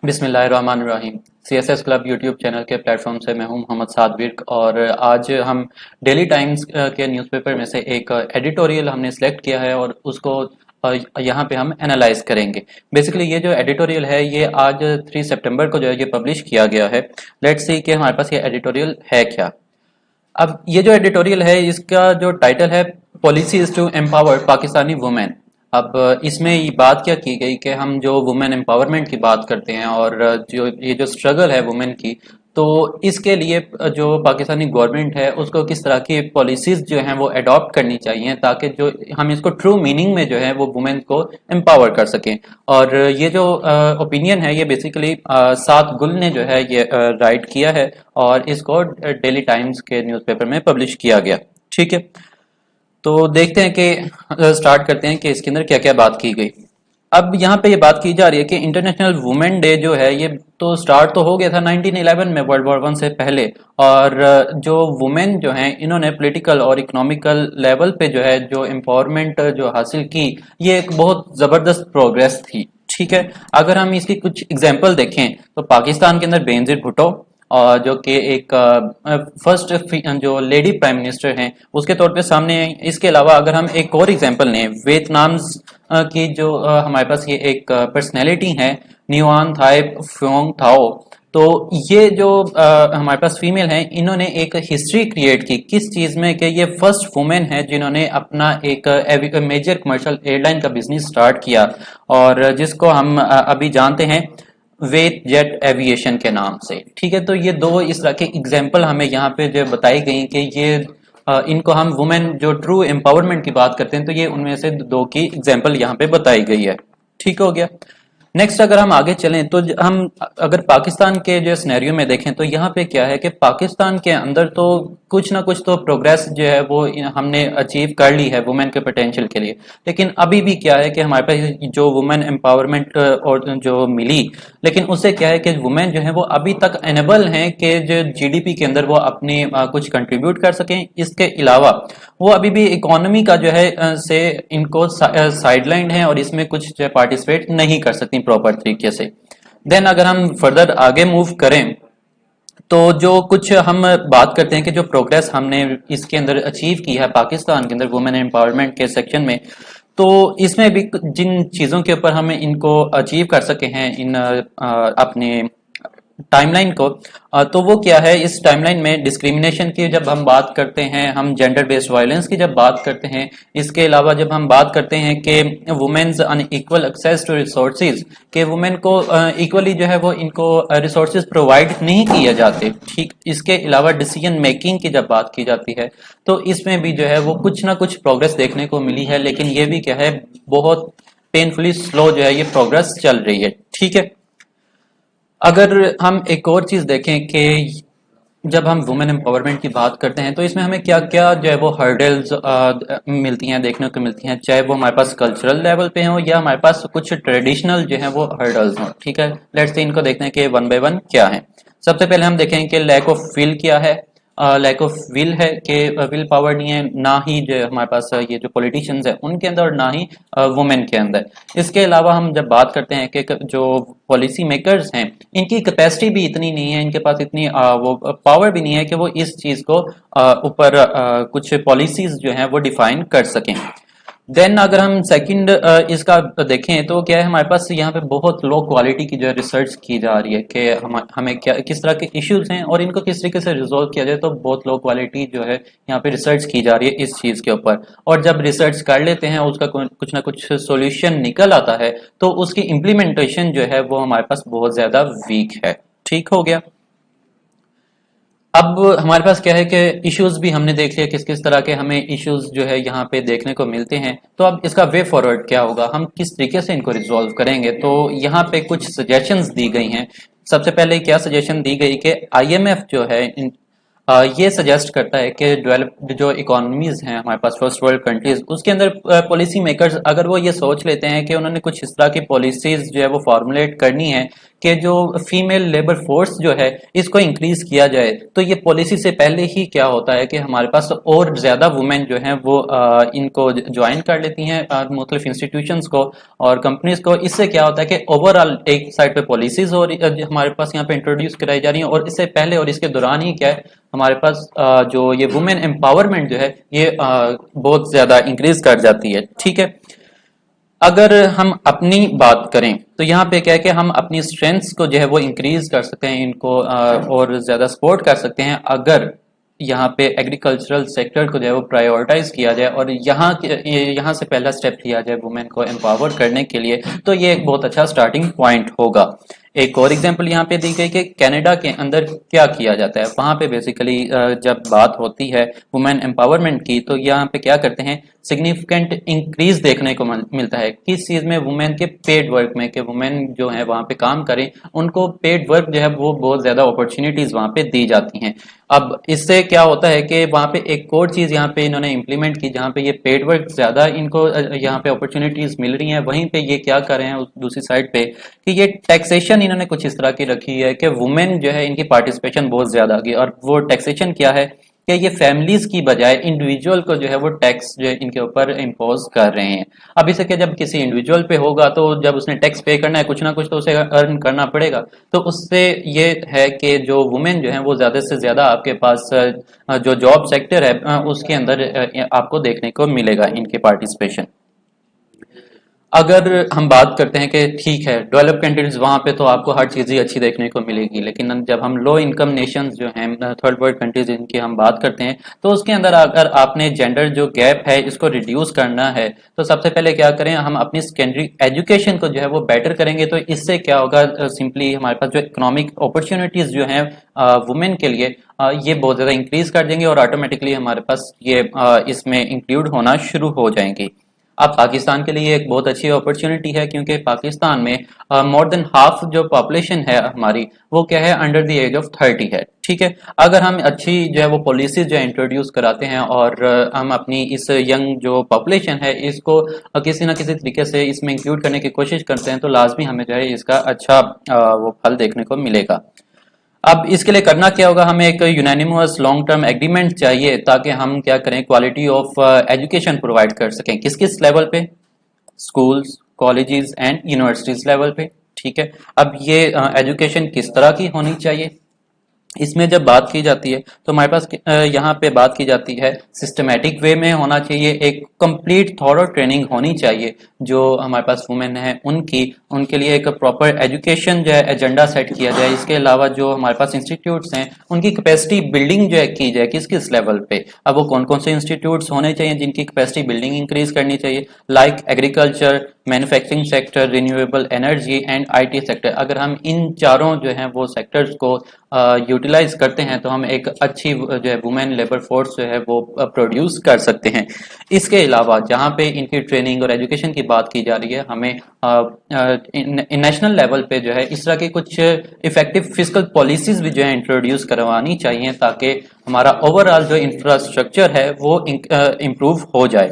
बिस्मिल्लाहिर्रहमानिर्रहीम। CSS club YouTube channel के platform से मैं हूं मोहम्मद सादविर और आज हम डेली टाइम्स के न्यूज़पेपर में से एक एडिटोरियल हमने सेलेक्ट किया है और उसको यहाँ पे हम एनालाइज करेंगे। बेसिकली ये जो एडिटोरियल है ये आज 3 सितंबर को जो है ये पब्लिश किया गया है। लेट्स सी कि हमारे पास ये एडिटोरियल है क्या। अब ये जो एडिटोरियल है इसका जो टाइटल है policies to empower Pakistani women. अब इसमें ये बात क्या की गई कि हम जो वुमेन एम्पावरमेंट की बात करते हैं और जो ये जो स्ट्रगल है वुमेन की, तो इसके लिए जो पाकिस्तानी गवर्नमेंट है उसको किस तरह की पॉलिसीज जो हैं वो अडॉप्ट करनी चाहिए ताकि जो हम इसको ट्रू मीनिंग में जो है वो वुमेन को एम्पावर कर सकें। और ये जो ओपिनियन है ये बेसिकली सात गुल ने जो है ये राइट किया है और इसको डेली टाइम्स के न्यूज़पेपर में पब्लिश किया गया। ठीक है, तो देखते हैं कि स्टार्ट करते हैं कि इसके अंदर क्या क्या बात की गई। अब यहाँ पे ये बात की जा रही है कि इंटरनेशनल वुमेन डे जो है ये तो स्टार्ट तो हो गया था 1911 में, वर्ल्ड वॉर वन से पहले। और जो वुमेन जो हैं इन्होंने पॉलिटिकल और इकोनॉमिकल लेवल पे जो है जो एम्पावरमेंट जो हासिल की, ये एक बहुत ज़बरदस्त प्रोग्रेस थी। ठीक है, अगर हम इसकी कुछ एग्जांपल देखें तो पाकिस्तान के अंदर बेनजीर भुट्टो और जो कि एक फर्स्ट जो लेडी प्राइम मिनिस्टर हैं उसके तौर पे सामने आई। इसके अलावा अगर हम एक और एग्जांपल लें वियतनाम की जो हमारे पास ये एक पर्सनैलिटी है न्यूआन थाई फ्योंग थाओ, तो ये जो हमारे पास फीमेल हैं इन्होंने एक हिस्ट्री क्रिएट की किस चीज में कि ये फर्स्ट वुमेन है जिन्होंने अपना एक मेजर कमर्शियल एयरलाइन का बिजनेस स्टार्ट किया और जिसको हम अभी जानते हैं वेट जेट एविएशन के नाम से। ठीक है, तो ये दो इस तरह के एग्जाम्पल हमें यहाँ पे जो बताई गई कि ये इनको हम वुमेन जो ट्रू एम्पावरमेंट की बात करते हैं तो ये उनमें से दो की एग्जाम्पल यहाँ पे बताई गई है। ठीक हो गया। नेक्स्ट अगर हम आगे चलें तो हम अगर पाकिस्तान के जो सिनेरियो में देखें तो यहाँ पे क्या है कि पाकिस्तान के अंदर तो कुछ ना कुछ तो प्रोग्रेस जो है वो हमने अचीव कर ली है वुमेन के पोटेंशियल के लिए। लेकिन अभी भी क्या है कि हमारे पास जो वुमेन एम्पावरमेंट और जो मिली, लेकिन उससे क्या है कि वुमेन जो है वो अभी तक एनेबल हैं कि जो जीडीपी के अंदर वो अपनी कुछ कंट्रीब्यूट कर सकें। इसके अलावा वो अभी भी इकोनॉमी का जो है से इनको साइडलाइन है और इसमें कुछ जो है पार्टिसिपेट नहीं कर सकती प्रॉपर तरीके से। देन अगर हम फर्दर आगे मूव करें तो जो कुछ हम बात करते हैं कि जो प्रोग्रेस हमने इसके अंदर अचीव की है पाकिस्तान के अंदर वुमेन एम्पावरमेंट के सेक्शन में, तो इसमें भी जिन चीज़ों के ऊपर हमें इनको अचीव कर सके हैं इन अपने टाइमलाइन को, तो वो क्या है इस टाइमलाइन में डिस्क्रिमिनेशन की जब हम बात करते हैं, हम जेंडर बेस्ड वायलेंस की जब बात करते हैं, इसके अलावा जब हम बात करते हैं कि women's unequal access to resources कि वुमेन को इक्वली जो है वो इनको रिसोर्सेज प्रोवाइड नहीं किए जाते। ठीक, इसके अलावा डिसीजन मेकिंग की जब बात की जाती है तो इसमें भी जो है वो कुछ ना कुछ प्रोग्रेस देखने को मिली है, लेकिन ये भी क्या है बहुत पेनफुली स्लो जो है ये प्रोग्रेस चल रही है। ठीक है, अगर हम एक और चीज देखें कि जब हम वुमेन एम्पावरमेंट की बात करते हैं तो इसमें हमें क्या क्या जो है वो हर्डल्स मिलती हैं, देखने को मिलती हैं, चाहे वो हमारे पास कल्चरल लेवल पे हो या हमारे पास कुछ ट्रेडिशनल जो है वो हर्डल्स हो। ठीक है, लेट्स से इनको देखते हैं कि वन बाय वन क्या है। सबसे पहले हम देखें कि लैक ऑफ विल क्या है। लैक ऑफ विल है कि विल पावर नहीं है, ना ही जो हमारे पास ये जो पॉलिटिशियंस है उनके अंदर और ना ही वुमेन के अंदर। इसके अलावा हम जब बात करते हैं कि जो पॉलिसी मेकर्स हैं इनकी कैपेसिटी भी इतनी नहीं है, इनके पास इतनी वो पावर भी नहीं है कि वो इस चीज को ऊपर कुछ पॉलिसीज जो हैं वो डिफाइन कर सकें। देन अगर हम सेकंड इसका देखें तो क्या है हमारे पास यहाँ पे बहुत लो क्वालिटी की जो है रिसर्च की जा रही है कि हमें क्या किस तरह के इश्यूज हैं और इनको किस तरीके से रिजोल्व किया जाए, तो बहुत लो क्वालिटी जो है यहाँ पे रिसर्च की जा रही है इस चीज के ऊपर। और जब रिसर्च कर लेते हैं उसका कुछ ना कुछ सोल्यूशन निकल आता है तो उसकी इम्प्लीमेंटेशन जो है वो हमारे पास बहुत ज्यादा वीक है। ठीक हो गया। अब हमारे पास क्या है कि इश्यूज भी हमने देख लिया किस किस तरह के हमें इश्यूज जो है यहाँ पे देखने को मिलते हैं। तो अब इसका वे फॉरवर्ड क्या होगा, हम किस तरीके से इनको रिजॉल्व करेंगे, तो यहाँ पे कुछ सजेशंस दी गई हैं। सबसे पहले क्या सजेशन दी गई कि आईएमएफ जो है ये सजेस्ट करता है कि डेवलप्ड जो इकोनॉमीज हैं हमारे पास फर्स्ट वर्ल्ड कंट्रीज उसके अंदर पॉलिसी मेकर्स अगर वो ये सोच लेते हैं कि उन्होंने कुछ इस तरह की पॉलिसीज जो है वो फॉर्मुलेट करनी है कि जो फीमेल लेबर फोर्स जो है इसको इंक्रीज किया जाए। तो ये पॉलिसी से पहले ही क्या होता है कि हमारे पास और ज्यादा वुमेन जो हैं वो इनको ज्वाइन कर लेती हैं मुख्तलिफ इंस्टीट्यूशंस को और कंपनीज को। इससे क्या होता है कि ओवरऑल एक साइड पे पॉलिसीज और हमारे पास यहाँ पे इंट्रोड्यूस कराई जा रही हैं, और इससे पहले और इसके दौरान ही क्या है हमारे पास जो ये वुमेन एम्पावरमेंट जो है ये बहुत ज्यादा इंक्रीज कर जाती है। ठीक है, अगर हम अपनी बात करें तो यहाँ पे क्या है कि हम अपनी स्ट्रेंथ्स को जो है वो इंक्रीज कर सकते हैं, इनको और ज्यादा सपोर्ट कर सकते हैं अगर यहाँ पे एग्रीकल्चरल सेक्टर को जो है वो प्रायोरिटाइज किया जाए और यहाँ से पहला स्टेप लिया जाए वुमेन को एम्पावर करने के लिए। तो ये एक बहुत अच्छा स्टार्टिंग पॉइंट होगा। एक और एग्जांपल यहाँ पे दी गई कि कनाडा के अंदर क्या किया जाता है। वहां पे बेसिकली जब बात होती है वुमेन एम्पावरमेंट की तो यहाँ पे क्या करते हैं, सिग्निफिकेंट इंक्रीज देखने को मिलता है किस चीज में, वुमेन के पेड वर्क में, कि वुमेन जो है वहां पे काम करें उनको पेड वर्क जो है वो बहुत ज्यादा अपॉर्चुनिटीज वहां पे दी जाती हैं। अब इससे क्या होता है कि वहां पे एक और चीज यहाँ पे इन्होंने इम्प्लीमेंट की जहाँ पे ये पेड वर्क ज्यादा इनको यहाँ पे अपॉर्चुनिटीज मिल रही हैं, वहीं पे ये क्या कर रहे हैं दूसरी साइड पे कि ये टैक्सेशन इन्होंने कुछ इस तरह की रखी है कि वुमेन जो है इनकी पार्टिसिपेशन बहुत ज्यादा की, और वो टैक्सेशन क्या है कि ये फैमिलीज की बजाय इंडिविजुअल को जो है वो टैक्स जो है इनके ऊपर इम्पोज कर रहे हैं। अब इसे क्या, जब किसी इंडिविजुअल पे होगा तो जब उसने टैक्स पे करना है कुछ ना कुछ तो उसे अर्न करना पड़ेगा। तो उससे ये है कि जो वुमेन जो है वो ज्यादा से ज्यादा आपके पास जो जॉब सेक्टर है उसके अंदर आपको देखने को मिलेगा इनके पार्टिसिपेशन। अगर हम बात करते हैं कि ठीक है डेवलप कंट्रीज वहां पे तो आपको हर चीज ही अच्छी देखने को मिलेगी, लेकिन जब हम लो इनकम नेशंस जो हैं थर्ड वर्ल्ड कंट्रीज इनकी हम बात करते हैं तो उसके अंदर अगर आपने जेंडर जो गैप है इसको रिड्यूस करना है तो सबसे पहले क्या करें, हम अपनी सेकेंडरी एजुकेशन को जो है वो बेटर करेंगे। तो इससे क्या होगा, सिंपली हमारे पास जो इकोनॉमिक अपॉर्चुनिटीज जो है वुमेन के लिए ये बहुत ज्यादा इंक्रीज कर देंगे और ऑटोमेटिकली हमारे पास ये इसमें इंक्लूड होना शुरू हो जाएंगी। अब पाकिस्तान के लिए एक बहुत अच्छी अपॉर्चुनिटी है क्योंकि पाकिस्तान में मोर देन हाफ जो पॉपुलेशन है हमारी वो क्या है, अंडर द एज ऑफ 30 है। ठीक है, अगर हम अच्छी जो है वो पॉलिसीज जो है इंट्रोड्यूस कराते हैं और हम अपनी इस यंग जो पॉपुलेशन है इसको किसी ना किसी तरीके से इसमें इंक्लूड करने की कोशिश करते हैं तो लाजमी हमें जो है इसका अच्छा वो फल देखने को मिलेगा। अब इसके लिए करना क्या होगा, हमें एक यूनानिमस लॉन्ग टर्म एग्रीमेंट चाहिए ताकि हम क्या करें, क्वालिटी ऑफ एजुकेशन प्रोवाइड कर सकें। किस किस लेवल पे, schools, colleges and universities level पे। ठीक है, अब ये एजुकेशन किस तरह की होनी चाहिए, इसमें जब बात की जाती है तो हमारे पास यहाँ पे बात की जाती है सिस्टमेटिक वे में होना चाहिए, एक कंप्लीट थॉरो ट्रेनिंग होनी चाहिए जो हमारे पास वुमेन है उनकी, उनके लिए एक प्रॉपर एजुकेशन जो है एजेंडा सेट किया जाए। इसके अलावा जो हमारे पास इंस्टीट्यूट्स हैं उनकी कैपेसिटी बिल्डिंग जो है की जाए किस किस लेवल पे। अब वो कौन कौन से इंस्टीट्यूट्स होने चाहिए जिनकी कैपेसिटी बिल्डिंग इंक्रीज करनी चाहिए, like agriculture, manufacturing sector, renewable energy and IT sector. अगर हम इन चारों जो हैं वो सेक्टर्स को यूटिलाइज करते हैं तो हम एक अच्छी जो है वुमेन लेबर फोर्स जो है वो प्रोड्यूस कर सकते हैं। इसके अलावा जहाँ पे इनकी ट्रेनिंग और एजुकेशन की बात की जा रही है, हमें नेशनल लेवल पे जो है इस तरह की कुछ इफेक्टिव फिस्कल पॉलिसीज भी जो है इंट्रोड्यूस करवानी चाहिए ताकि हमारा ओवरऑल जो इंफ्रास्ट्रक्चर है वो इम्प्रूव हो जाए।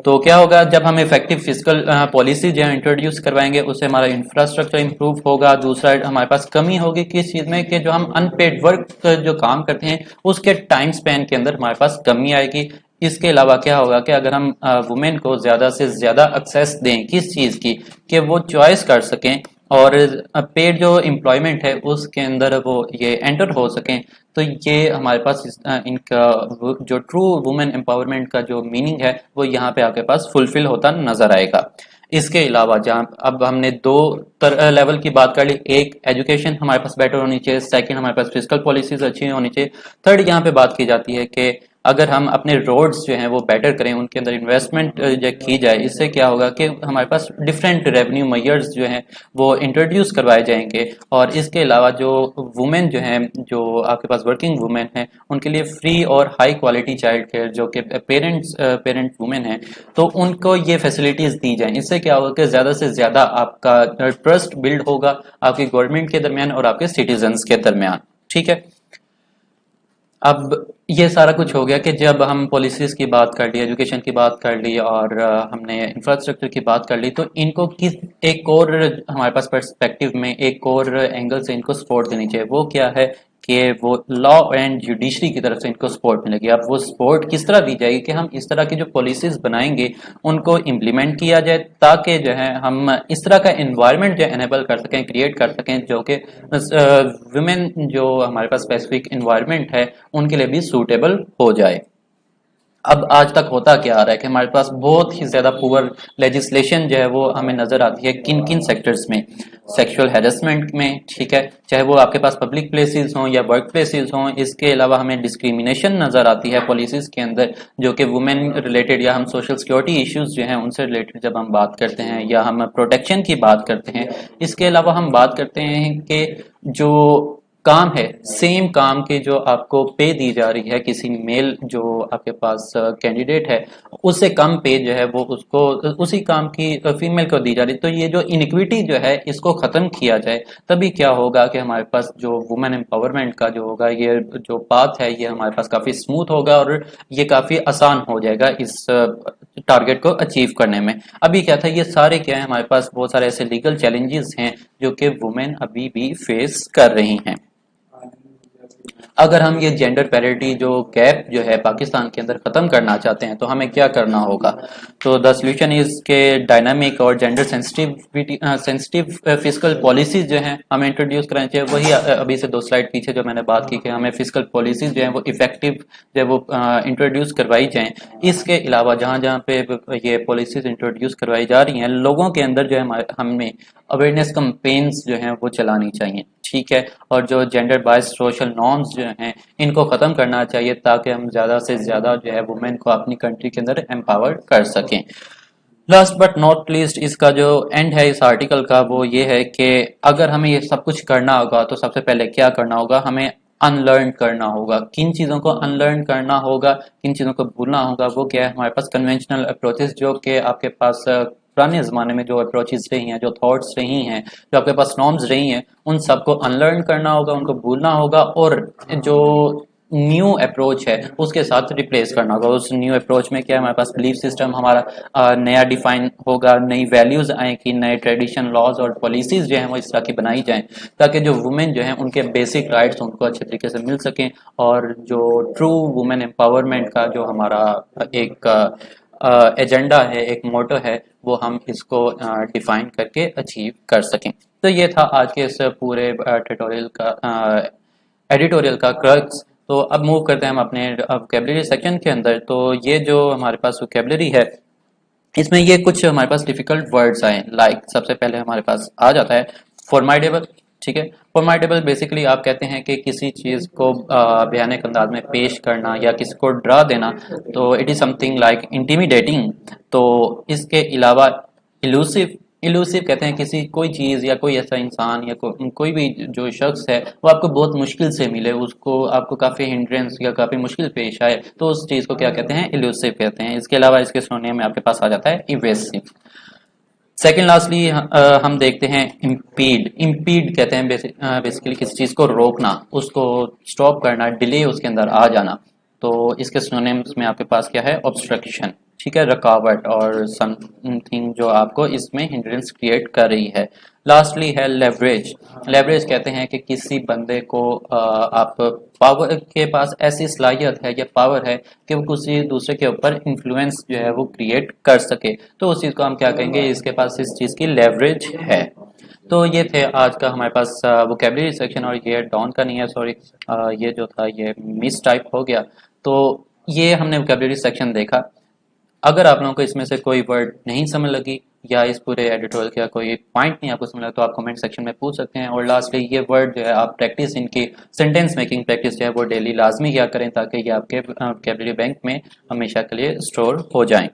तो क्या होगा, जब हम इफेक्टिव फिजिकल पॉलिसी जो है इंट्रोड्यूस करवाएंगे उससे हमारा इंफ्रास्ट्रक्चर इंप्रूव होगा। दूसरा हमारे पास कमी होगी किस चीज में, कि जो हम अनपेड वर्क जो काम करते हैं उसके टाइम स्पेन के अंदर हमारे पास कमी आएगी। इसके अलावा क्या होगा कि अगर हम वुमेन को ज्यादा से ज्यादा एक्सेस दें किस चीज की, कि वो चॉइस कर सकें और पेड जो एम्प्लॉयमेंट है उसके अंदर वो ये एंटर हो सकें, तो ये हमारे पास इनका जो ट्रू वुमेन एम्पावरमेंट का जो मीनिंग है वो यहाँ पे आपके पास फुलफिल होता नजर आएगा। इसके अलावा जहाँ अब हमने दो लेवल की बात कर ली, एक एजुकेशन हमारे पास बेटर होनी चाहिए, सेकंड हमारे पास फिजिकल पॉलिसीज अच्छी होनी चाहिए, थर्ड यहाँ पे बात की जाती है कि अगर हम अपने रोड्स जो हैं वो बेटर करें, उनके अंदर इन्वेस्टमेंट जो की जाए, इससे क्या होगा कि हमारे पास डिफरेंट रेवेन्यू मेजर्स जो हैं वो इंट्रोड्यूस करवाए जाएंगे। और इसके अलावा जो वुमेन जो हैं, जो आपके पास वर्किंग वुमेन हैं, उनके लिए फ्री और हाई क्वालिटी चाइल्ड केयर जो कि पेरेंट वुमेन हैं तो उनको ये फैसिलिटीज दी जाएं। इससे क्या होगा कि ज्यादा से ज्यादा आपका ट्रस्ट बिल्ड होगा आपकी गवर्नमेंट के दरमियान और आपके सिटीजन्स के दरमियान। ठीक है, अब ये सारा कुछ हो गया कि जब हम पॉलिसीज की बात कर ली, एजुकेशन की बात कर ली और हमने इंफ्रास्ट्रक्चर की बात कर ली, तो इनको किस एक और हमारे पास पर्सपेक्टिव में एक और एंगल से इनको सपोर्ट देनी चाहिए। वो क्या है कि वो लॉ एंड जुडिशरी की तरफ से इनको सपोर्ट मिलेगी। अब वो सपोर्ट किस तरह दी जाएगी कि हम इस तरह की जो पॉलिसीज बनाएंगे उनको इम्प्लीमेंट किया जाए, ताकि जो है हम इस तरह का एनवायरनमेंट जो एनेबल कर सकें, क्रिएट कर सकें, जो कि वुमेन जो हमारे पास स्पेसिफिक एनवायरनमेंट है उनके लिए भी सूटेबल हो जाए। अब आज तक होता क्या आ रहा है कि हमारे पास बहुत ही ज्यादा पुअर लेजिस्लेशन जो है वो हमें नजर आती है किन किन सेक्टर्स में। सेक्सुअल हैरेसमेंट में, ठीक है, चाहे वो आपके पास पब्लिक प्लेसेस हों या वर्क प्लेसेस हों। इसके अलावा हमें डिस्क्रिमिनेशन नजर आती है पॉलिसीज के अंदर, जो कि वुमेन रिलेटेड या हम सोशल सिक्योरिटी इश्यूज जो हैं उनसे रिलेटेड जब हम बात करते हैं या हम प्रोटेक्शन की बात करते हैं। इसके अलावा हम बात करते हैं कि जो काम है, सेम काम के जो आपको पे दी जा रही है, किसी मेल जो आपके पास कैंडिडेट है उससे कम पे जो है वो उसको उसी काम की फीमेल को दी जा रही है। तो ये जो इनइक्विटी जो है इसको खत्म किया जाए, तभी क्या होगा कि हमारे पास जो वुमेन एम्पावरमेंट का जो होगा, ये जो पाथ है ये हमारे पास काफी स्मूथ होगा और ये काफी आसान हो जाएगा इस टारगेट को अचीव करने में। अभी क्या था, ये सारे क्या है, हमारे पास बहुत सारे ऐसे लीगल चैलेंजेस हैं जो कि वुमेन अभी भी फेस कर रही हैं। अगर हम ये जेंडर पैरिटी जो गैप जो है पाकिस्तान के अंदर खत्म करना चाहते हैं तो हमें क्या करना होगा। तो द सोल्यूशन इज के डायनामिक और gender sensitivity sensitive physical policies जो हैं हमें इंट्रोड्यूस करनी चाहिए। वही अभी से 2 स्लाइड पीछे जो मैंने बात की कि हमें फिजिकल पॉलिसीज जो है वो इफेक्टिव जो है वो इंट्रोड्यूस करवाई जाएं। इसके अलावा जहाँ जहाँ पे ये पॉलिसीज इंट्रोड्यूस करवाई जा रही हैं, लोगों के अंदर जो है हमें अवेयरनेस कैंपेन्स जो हैं वो चलानी चाहिए, ठीक है। और जो जेंडर बायस सोशल नॉर्म्स जो हैं इनको खत्म करना चाहिए, ताकि हम ज्यादा से ज्यादा जो है वुमेन को अपनी कंट्री के अंदर एम्पावर कर सकें। लास्ट बट नॉट लीस्ट, इसका जो एंड है इस आर्टिकल का वो ये है कि अगर हमें ये सब कुछ करना होगा तो सबसे पहले क्या करना होगा, हमें अनलर्न करना होगा। किन चीज़ों को अनलर्न करना होगा, किन चीज़ों को भूलना होगा, वो क्या है, हमारे पास कन्वेंशनल अप्रोचेस जो कि आपके पास पुराने ज़माने में जो अप्रोचेस रही हैं, जो थॉट्स रही हैं, जो आपके पास नॉर्म्स रही हैं, उन सबको अनलर्न करना होगा, उनको भूलना होगा और जो न्यू अप्रोच है उसके साथ रिप्लेस करना होगा। उस न्यू अप्रोच में क्या है, हमारे पास बिलीफ सिस्टम हमारा नया डिफाइन होगा, नई वैल्यूज आएंगी, नए ट्रेडिशन लॉज और पॉलिसीज जो हैं वो इस तरह की बनाई जाएं, ताकि जो वुमेन जो हैं उनके बेसिक राइट्स उनको अच्छे तरीके से मिल सकें और जो ट्रू वुमेन एम्पावरमेंट का जो हमारा एक एजेंडा है, एक मोटो है, वो हम इसको डिफाइन करके अचीव कर सकें। तो ये था आज के इस पूरे ट्यूटोरियल का एडिटोरियल का क्रक्स। तो अब मूव करते हैं हम अपने वोकेबलरी सेक्शन के अंदर। तो ये जो हमारे पास वोकेबलरी है इसमें ये कुछ हमारे पास डिफिकल्ट वर्ड्स आए। लाइक सबसे पहले हमारे पास आ जाता है फॉर्माइडेबल, ठीक है। फॉर्माइडेबल बेसिकली आप कहते हैं कि किसी चीज को भयानक अंदाज में पेश करना या किसी को डरा देना, तो it is something like intimidating. तो इसके अलावा इलूसिव, इलूसिव कहते हैं किसी कोई चीज या कोई ऐसा इंसान या कोई भी जो शख्स है वो आपको बहुत मुश्किल से मिले, उसको आपको काफी हिंड्रेंस या काफी मुश्किल पेश आए, तो उस चीज को क्या कहते हैं, इलूसिव कहते हैं। इसके अलावा इसके सिनोनिम में आपके पास आ जाता है इवेसिव। सेकेंड लास्टली हम देखते हैं इम्पीड। इम्पीड कहते हैं बेसिकली किसी चीज को रोकना, उसको स्टॉप करना, डिले उसके अंदर आ जाना। तो इसके सिनोनिम्स में आपके पास क्या है, ऑब्स्ट्रक्शन, ठीक है, रुकावट और समथिंग जो आपको इसमें हिंड्रेंस क्रिएट कर रही है। लास्टली है लेवरेज। लेवरेज कहते हैं कि किसी बंदे को आप पावर के पास ऐसी सलाहियत है या पावर है कि वो किसी दूसरे के ऊपर इन्फ्लुएंस जो है वो क्रिएट कर सके, तो उस चीज को हम क्या कहेंगे, इसके पास इस चीज की लेवरेज है। तो ये थे आज का हमारे पास वोकेबलरी सेक्शन। और ये डॉन का नहीं है, सॉरी, ये जो था ये मिस टाइप हो गया। तो ये हमने वोकेबलरी सेक्शन देखा। अगर आप लोगों को इसमें से कोई वर्ड नहीं समझ लगी या इस पूरे एडिटोरियल का कोई पॉइंट नहीं आपको समझ लगा, तो आप कमेंट सेक्शन में पूछ सकते हैं। और लास्टली ये वर्ड जो है आप प्रैक्टिस, इनकी सेंटेंस मेकिंग प्रैक्टिस जो है वो डेली लाजमी किया करें, ताकि ये आपके वोकेबलरी बैंक में हमेशा के लिए स्टोर हो जाएं।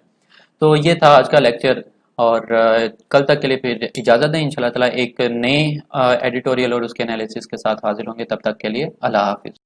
तो ये था आज का लेक्चर और कल तक के लिए फिर इजाज़त दें। इंशाल्लाह ताला एक नए एडिटोरियल और उसके एनालिसिस के साथ हाजिर होंगे। तब तक के लिए अल्लाह हाफिज़।